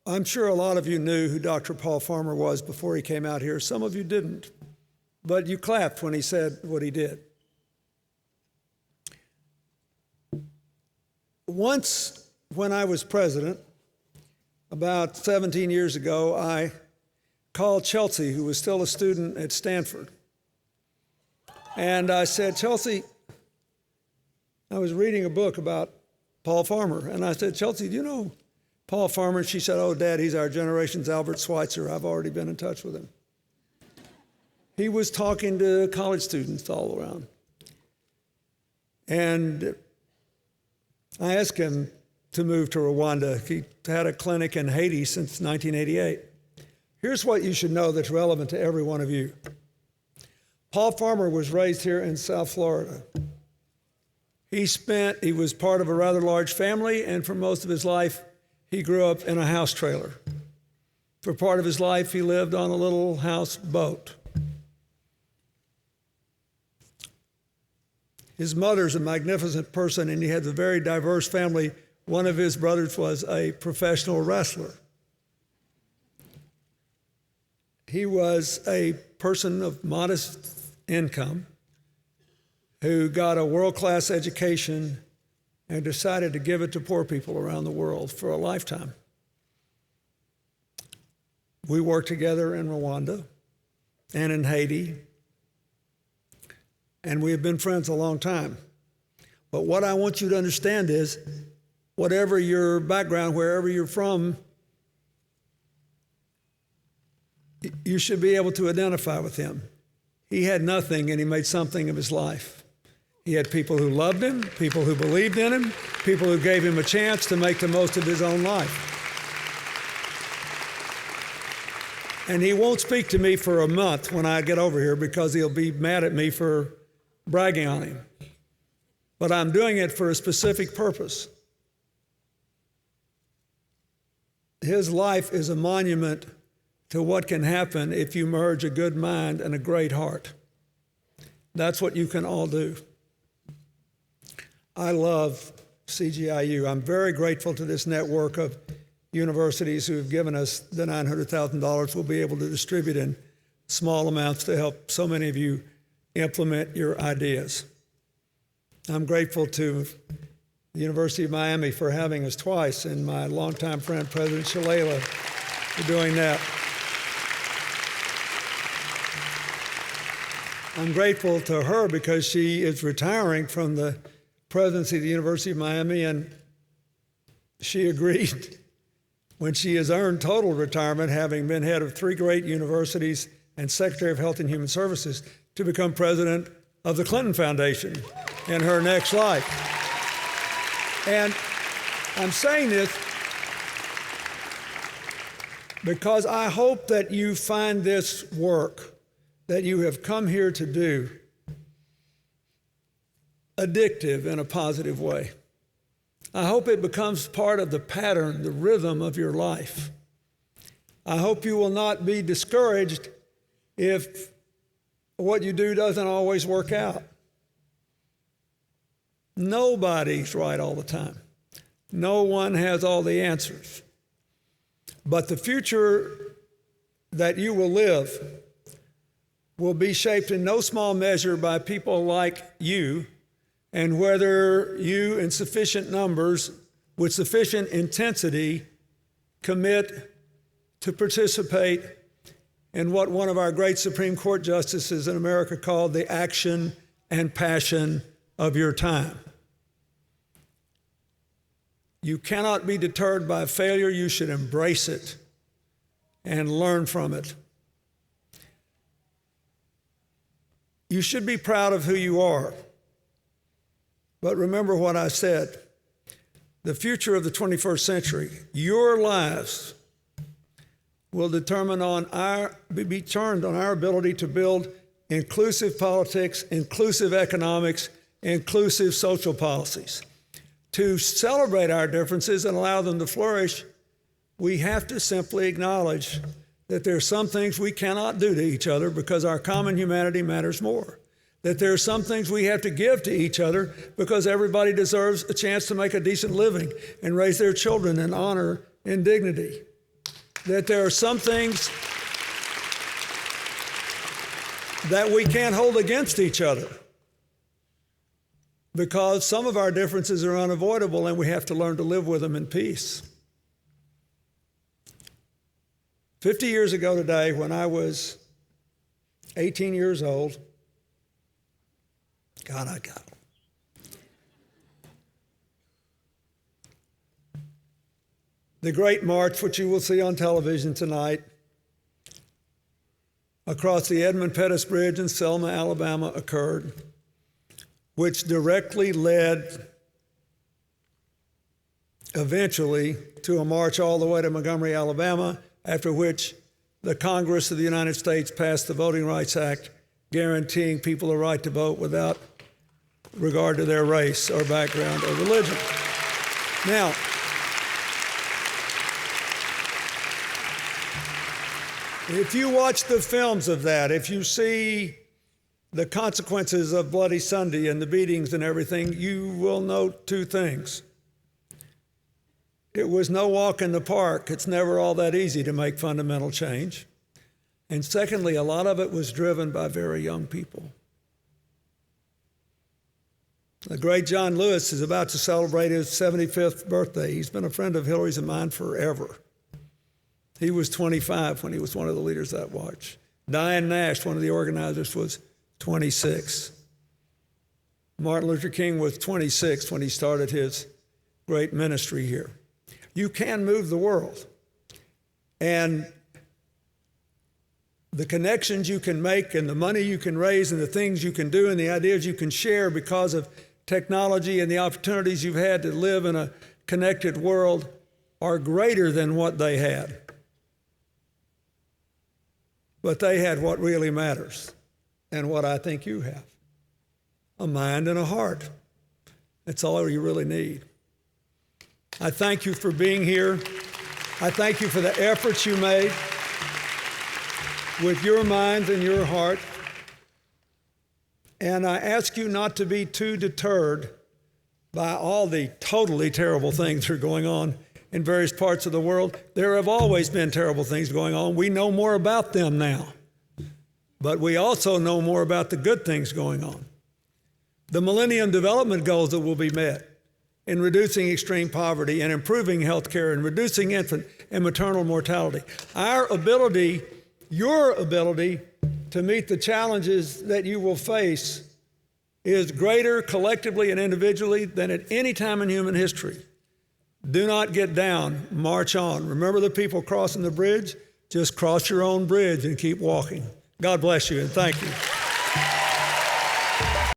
I'm sure a lot of you knew who Dr. Paul Farmer was before he came out here. Some of you didn't, but you clapped when he said what he did. Once, when I was president, about 17 years ago, I called Chelsea, who was still a student at Stanford. And I said, Chelsea, I was reading a book about Paul Farmer, and I said, Chelsea, do you know Paul Farmer? And she said, oh, Dad, he's our generation's Albert Schweitzer. I've already been in touch with him. He was talking to college students all around. And I asked him to move to Rwanda. He had a clinic in Haiti since 1988. Here's what you should know that's relevant to every one of you. Paul Farmer was raised here in South Florida. He was part of a rather large family, and for most of his life, he grew up in a house trailer. For part of his life, he lived on a little house boat. His mother's a magnificent person, and he had a very diverse family. One of his brothers was a professional wrestler. He was a person of modest income who got a world-class education and decided to give it to poor people around the world for a lifetime. We worked together in Rwanda and in Haiti, and we have been friends a long time. But what I want you to understand is, whatever your background, wherever you're from, you should be able to identify with him. He had nothing, and he made something of his life. He had people who loved him, people who believed in him, people who gave him a chance to make the most of his own life. And he won't speak to me for a month when I get over here because he'll be mad at me for bragging on him. But I'm doing it for a specific purpose. His life is a monument to what can happen if you merge a good mind and a great heart. That's what you can all do. I love CGI U. I'm very grateful to this network of universities who have given us the $900,000 we'll be able to distribute in small amounts to help so many of you implement your ideas. I'm grateful to the University of Miami for having us twice, and my longtime friend, President Shalala, for doing that. I'm grateful to her because she is retiring from the presidency of the University of Miami, and she agreed when she has earned total retirement, having been head of 3 great universities and Secretary of Health and Human Services, to become president of the Clinton Foundation in her next life. And I'm saying this because I hope that you find this work that you have come here to do addictive in a positive way. I hope it becomes part of the pattern, the rhythm of your life. I hope you will not be discouraged if what you do doesn't always work out. Nobody's right all the time. No one has all the answers. But the future that you will live will be shaped in no small measure by people like you, and whether you in sufficient numbers, with sufficient intensity, commit to participate in what one of our great Supreme Court justices in America called the action and passion of your time. You cannot be deterred by failure. You should embrace it and learn from it. You should be proud of who you are. But remember what I said. The future of the 21st century, your lives, will be turned on our ability to build inclusive politics, inclusive economics, inclusive social policies. To celebrate our differences and allow them to flourish, we have to simply acknowledge that there are some things we cannot do to each other because our common humanity matters more. That there are some things we have to give to each other because everybody deserves a chance to make a decent living and raise their children in honor and dignity. that there are some things that we can't hold against each other because some of our differences are unavoidable and we have to learn to live with them in peace. 50 years ago today, when I was 18 years old, God, I got it. The Great March, which you will see on television tonight, across the Edmund Pettus Bridge in Selma, Alabama, occurred, which directly led eventually to a march all the way to Montgomery, Alabama, after which the Congress of the United States passed the Voting Rights Act, guaranteeing people the right to vote without regard to their race or background or religion. Now, if you watch the films of that, if you see the consequences of Bloody Sunday and the beatings and everything, you will note two things. It was no walk in the park. It's never all that easy to make fundamental change. And secondly, a lot of it was driven by very young people. The great John Lewis is about to celebrate his 75th birthday. He's been a friend of Hillary's and mine forever. He was 25 when he was one of the leaders of that march. Diane Nash, one of the organizers, was 26. Martin Luther King was 26 when he started his great ministry here. You can move the world. And the connections you can make and the money you can raise and the things you can do and the ideas you can share because of technology and the opportunities you've had to live in a connected world are greater than what they had. But they had what really matters and what I think you have, a mind and a heart. That's all you really need. I thank you for being here. I thank you for the efforts you made with your minds and your heart. And I ask you not to be too deterred by all the totally terrible things that are going on in various parts of the world. There have always been terrible things going on. We know more about them now. But we also know more about the good things going on. The Millennium Development Goals that will be met in reducing extreme poverty and improving health care and reducing infant and maternal mortality. Our ability, your ability to meet the challenges that you will face is greater collectively and individually than at any time in human history. Do not get down, march on. Remember the people crossing the bridge? Just cross your own bridge and keep walking. God bless you and thank you.